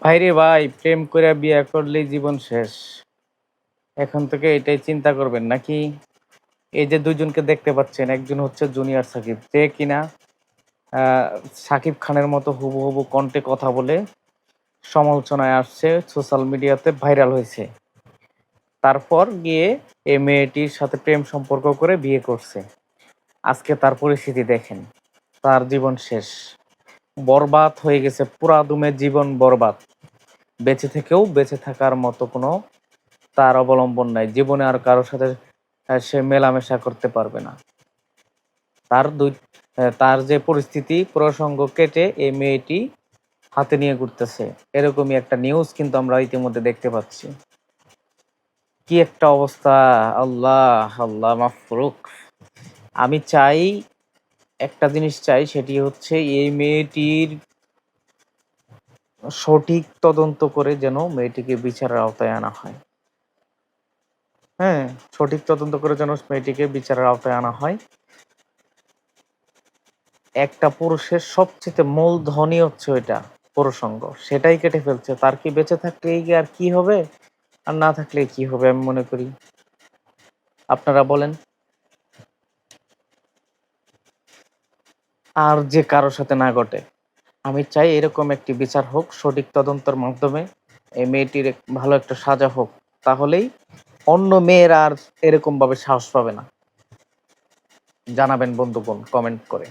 ভাইরে ভাই, প্রেম করে বিয়ে করলেই জীবন শেষ। এখন থেকে এটাই চিন্তা করবেন নাকি? এই যে দুইজনকে দেখতে পাচ্ছেন, একজন হচ্ছে জুনিয়র সাকিব, যে কিনা আহ, সাকিব খানের মতো হুবহু কণ্ঠে কথা বলে সমালোচনায় আসছে, সোশ্যাল মিডিয়াতে ভাইরাল হয়েছে। তারপর গিয়ে এই মেয়েটির সাথে প্রেম সম্পর্ক করে বিয়ে করছে। আজকে তার পরিস্থিতি দেখেন, তার জীবন শেষ, বরবাদ হয়ে গেছে, পুরা দুমের জীবন বরবাদ। বেঁচে থেকেও বেঁচে থাকার মতো কোনো তার অবলম্বন নাই, জীবনে আর কারোর সাথে সে মেলামেশা করতে পারবে না। তার যে পরিস্থিতি, প্রসঙ্গ কেটে এই মেয়েটি হাতে নিয়ে ঘুরতেছে, এরকমই একটা নিউজ কিন্তু আমরা ইতিমধ্যে দেখতে পাচ্ছি। কি একটা অবস্থা! আল্লাহ আল্লাহ মাফ করুক। আমি চাই, একটা জিনিস চাই, সেটি হচ্ছে এই মেয়েটির সঠিক তদন্ত করে যেন মেয়েটিকে বিচারের আওতায় আনা হয়। হ্যাঁ, সঠিক তদন্ত করে যেন মেয়েটিকে বিচারের আওতায় আনা হয়। একটা পুরুষের সবচেয়ে মূলধনই হচ্ছে ওইটা, পুরুষাঙ্গ, সেটাই কেটে ফেলছে। তার কি বেঁচে থাকলেই কি আর কি হবে, আর না থাকলে কি হবে আমি মনে করি। আপনারা বলেন। আর যে কারোর সাথে না ঘটে, আমি চাই এরকম একটি বিচার হোক সঠিক তদন্তের মাধ্যমে, এই মেয়েটির ভালো একটা সাজা হোক। তাহলেই অন্য মেয়েরা আর এরকম ভাবে সাহস পাবে না। জানাবেন বন্ধুগণ কমেন্ট করে।